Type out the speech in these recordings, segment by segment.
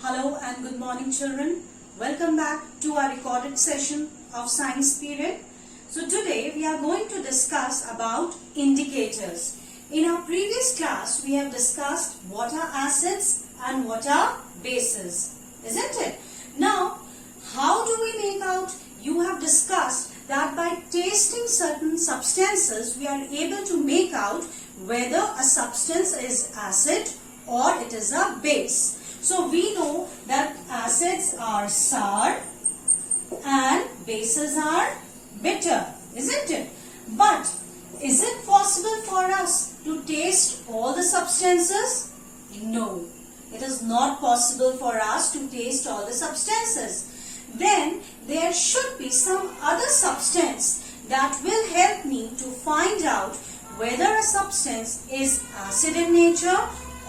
Hello and good morning children. Welcome back to our recorded session of science period. So today we are going to discuss about indicators. In our previous class we have discussed what are acids and what are bases, isn't it? Now how do we make out? You have discussed that by tasting certain substances we are able to make out whether a substance is acid or it is a base. So we know that acids are sour and bases are bitter, isn't it? But is it possible for us to taste all the substances? No, it is not possible for us to taste all the substances. Then there should be some other substance that will help me to find out whether a substance is acid in nature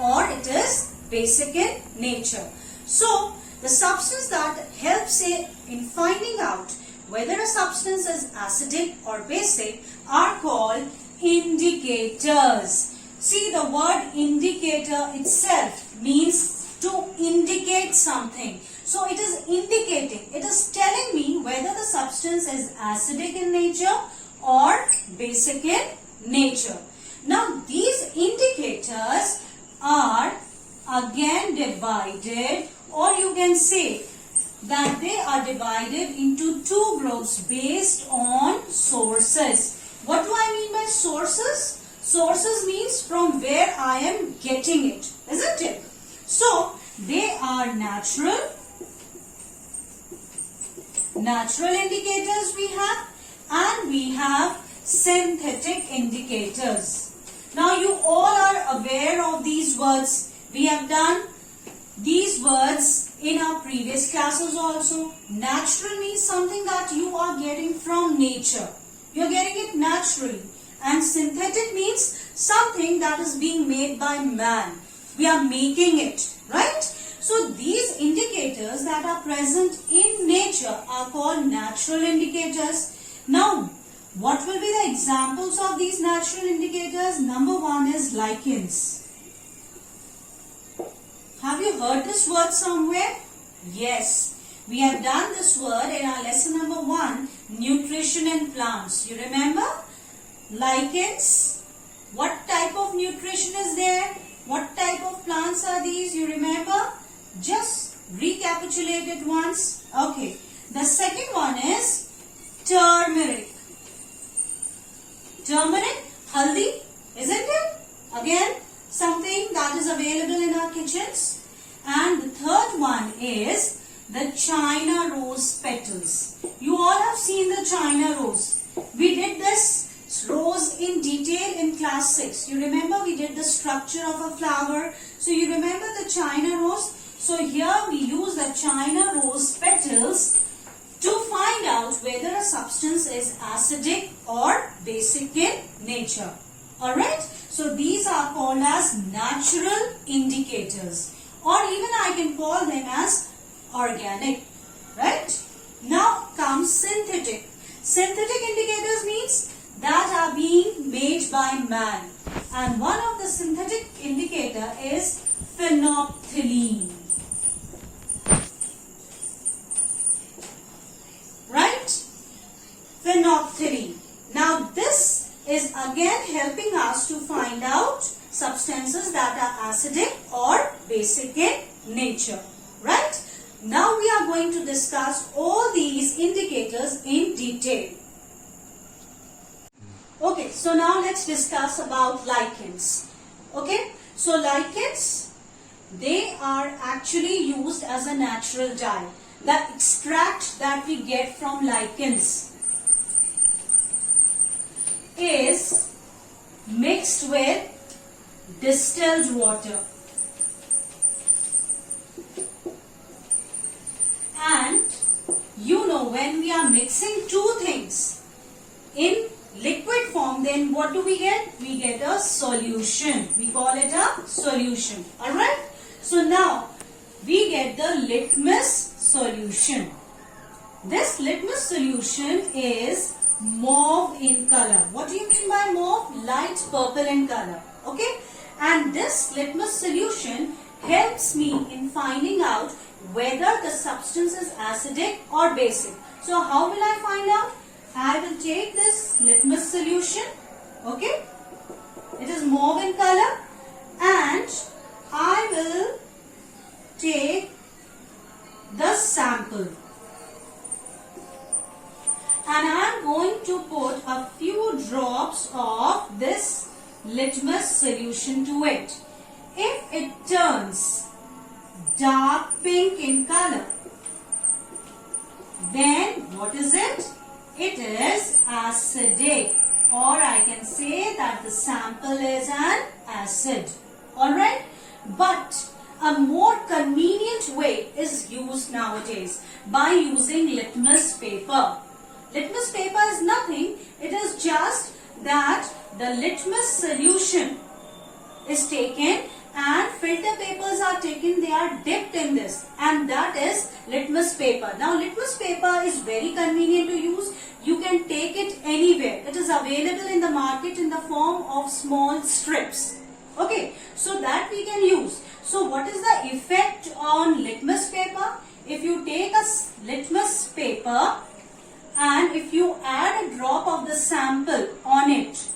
or it is basic in nature. So the substance that helps in finding out whether a substance is acidic or basic are called indicators. See, the word indicator itself means to indicate something. So it is indicating, it is telling me whether the substance is acidic in nature or basic in nature. Now these indicators are again divided, or you can say that they are divided into two groups based on sources. What do I mean by sources? Sources means from where I am getting it, isn't it? So they are natural indicators we have, and we have synthetic indicators. Now you all are aware of these words. We have done these words in our previous classes also. Natural means something that you are getting from nature. You are getting it naturally. And synthetic means something that is being made by man. We are making it, right? So these indicators that are present in nature are called natural indicators. Now, what will be the examples of these natural indicators? Number one is lichens. Have you heard this word somewhere? Yes, we have done this word in our lesson number 1, nutrition in plants. You remember? Lichens. What type of nutrition is there? What type of plants are these? You remember? Just recapitulate it once. Okay. The second one is turmeric. Turmeric, haldi, isn't it? Again, something that is available in our kitchens. And the third one is the China rose petals. You all have seen the China rose. We did this rose in detail in class 6. You remember we did the structure of a flower. So you remember the China rose. So here we use the China rose petals to find out whether a substance is acidic or basic in nature. Alright, so these are called as natural indicators, or even I can call them as organic, right? Now comes synthetic. Synthetic indicators means that are being made by man, and one of the synthetic indicator is phenolphthalein. Right? Phenolphthalein. Now this is again helping us to find out substances that are acidic or basic in nature. Right? Now we are going to discuss all these indicators in detail. Okay, so now let's discuss about lichens. Okay, so lichens, they are actually used as a natural dye. The extract that we get from lichens is mixed with distilled water, and you know, when we are mixing two things in liquid form, then what do we get? We get a solution. We call it a solution. Alright, so now we get the litmus solution. This litmus solution is mauve in color. What do you mean by mauve? Light purple in color. Okay, and this litmus solution helps me in finding out whether the substance is acidic or basic. So how will I find out? I will take this litmus solution, okay? It is mauve in color, and I will take the sample. And I am going to put a few drops of this litmus solution to it. If it turns dark pink in color, then what is it? It is acidic, or I can say that the sample is an acid. Alright? But a more convenient way is used nowadays by using litmus paper. Litmus paper is nothing, it is just that the litmus solution is taken and filter papers are taken, they are dipped in this, and that is litmus paper. Now litmus paper is very convenient to use. You can take it anywhere. It is available in the market in the form of small strips. Okay, so that we can use. So what is the effect on litmus paper? If you take a litmus paper and if you add a drop of the sample on it,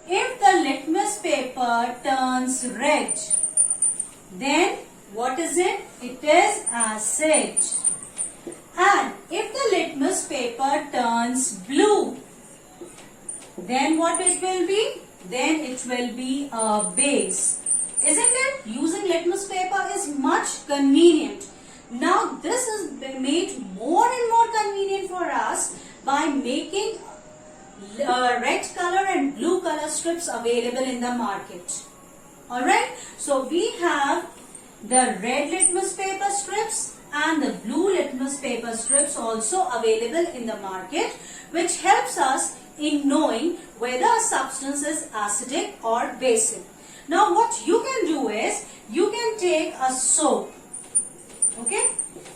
if the litmus paper turns red, then what is it? It is acid. And if the litmus paper turns blue, then what it will be? Then it will be a base. Isn't it? Using litmus paper is much convenient. Now this is made more and more convenient for us by making red color and blue color strips available in the market. Alright, so we have the red litmus paper strips and the blue litmus paper strips also available in the market, which helps us in knowing whether a substance is acidic or basic. Now what you can do is, you can take a soap, okay?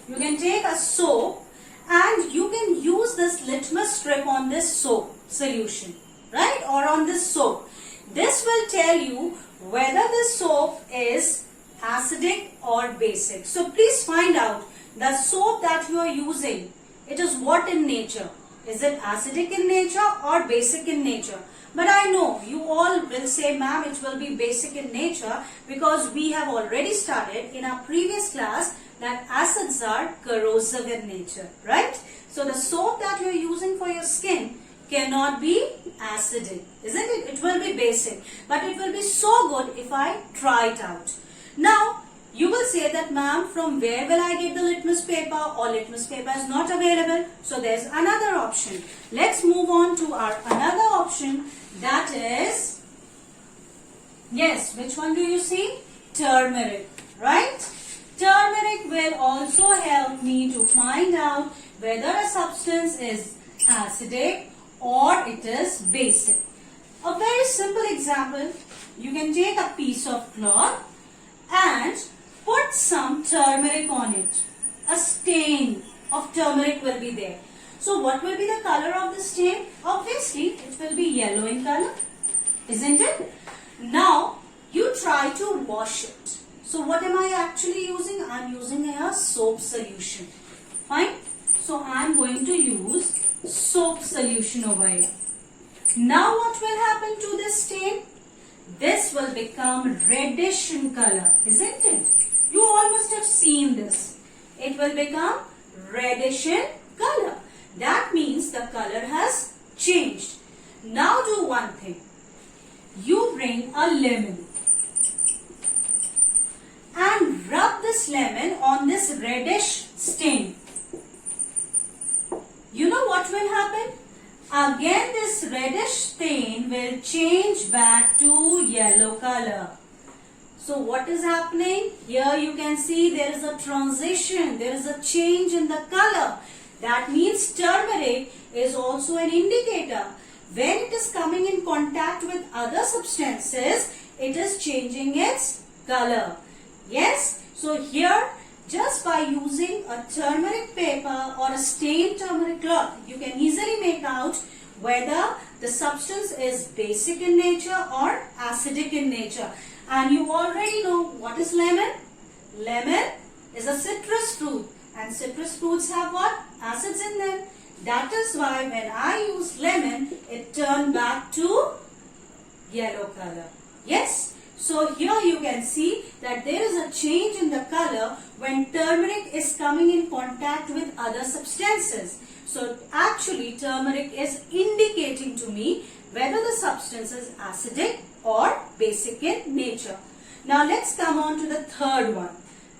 You can take a soap and you can use this litmus strip on this soap solution, right? Or on this soap. This will tell you whether the soap is acidic or basic. So please find out the soap that you are using. It is what in nature? Is it acidic in nature or basic in nature? But I know you all will say, ma'am, it will be basic in nature, because we have already studied in our previous class that acids are corrosive in nature, right? So the soap that you are using for your skin cannot be acidic, isn't it? It will be basic, but it will be so good if I try it out. Now, you will say that, ma'am, from where will I get the litmus paper, or litmus paper is not available? So there's another option. Let's move on to our another option, that is, yes, which one do you see? Turmeric, right? Turmeric will also help me to find out whether a substance is acidic or it is basic. A very simple example, you can take a piece of cloth and put some turmeric on it. A stain of turmeric will be there. So what will be the color of the stain? Obviously, it will be yellow in color, isn't it? Now, you try to wash it. So what am I actually using? I am using a soap solution. Fine. So I am going to use soap solution over here. Now what will happen to this stain? This will become reddish in color, isn't it? You all must have seen this. It will become reddish in color. That means the color has changed. Now do one thing. You bring a lemon and rub this lemon on this reddish stain. You know what will happen? Again this reddish stain will change back to yellow color. So what is happening? Here you can see there is a transition, there is a change in the color. That means turmeric is also an indicator. When it is coming in contact with other substances, it is changing its color. Yes, so here just by using a turmeric paper or a stained turmeric cloth, you can easily make out whether the substance is basic in nature or acidic in nature. And you already know what is lemon. Lemon is a citrus fruit, and citrus fruits have what? Acids in them. That is why when I use lemon, it turned back to yellow color. Yes? So here you can see that there is a change in the color when turmeric is coming in contact with other substances. So actually turmeric is indicating to me whether the substance is acidic or basic in nature. Now let's come on to the third one.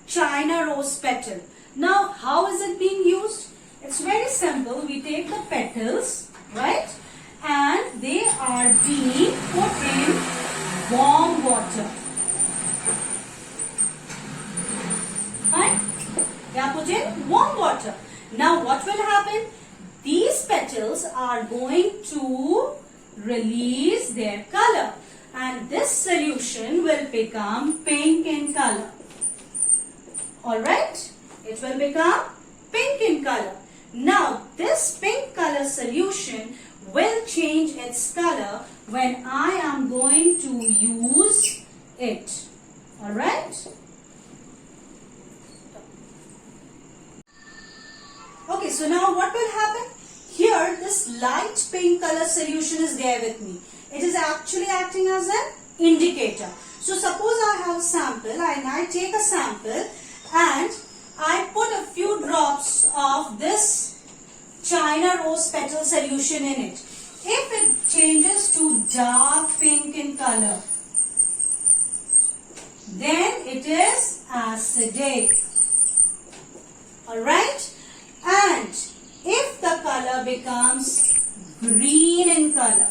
China rose petal. Now how is it being used? It's very simple. We take the petals, right? And they are being put in warm water. Right? They are put in warm water. Now what will happen? These petals are going to release their color. And this solution will become pink in color. Alright? It will become pink in color. Now this pink color solution will change its color when I am going to use it. Alright? Okay, so now what will happen? Here this light pink color solution is there with me. It is actually acting as an indicator. So suppose I have a sample and I take a sample and I put a few drops of this China rose petal solution in it. If it changes to dark pink in color, then it is acidic. Alright? And if the color becomes green in color,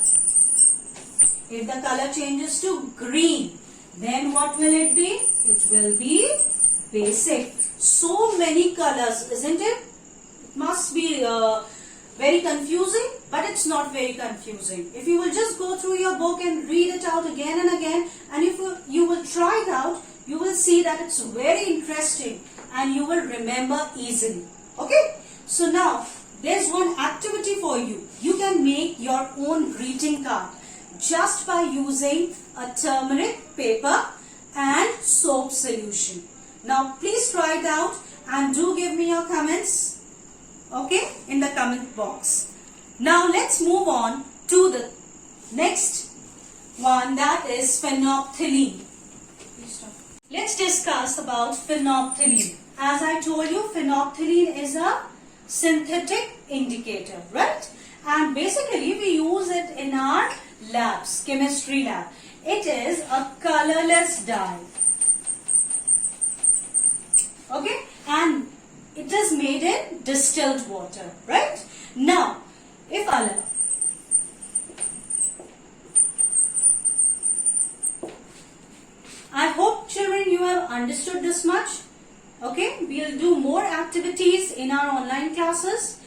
if the color changes to green, then what will it be? It will be basic. So many colors, isn't it? It must be very confusing, but it's not very confusing. If you will just go through your book and read it out again and again, and if you will try it out, you will see that it's very interesting and you will remember easily. Okay? So now, there's one activity for you. You can make your own greeting card just by using a turmeric paper and soap solution. Now please try it out and do give me your comments, okay, in the comment box. Now let's move on to the next one, that is phenolphthalein. Let's discuss about phenolphthalein. As I told you, phenolphthalein is a synthetic indicator, right? And basically we use it in our labs, chemistry lab. It is a colorless dye. Okay, and it is made in distilled water, right? Now, if color, I hope children you have understood this much. Okay, we'll do more activities in our online classes.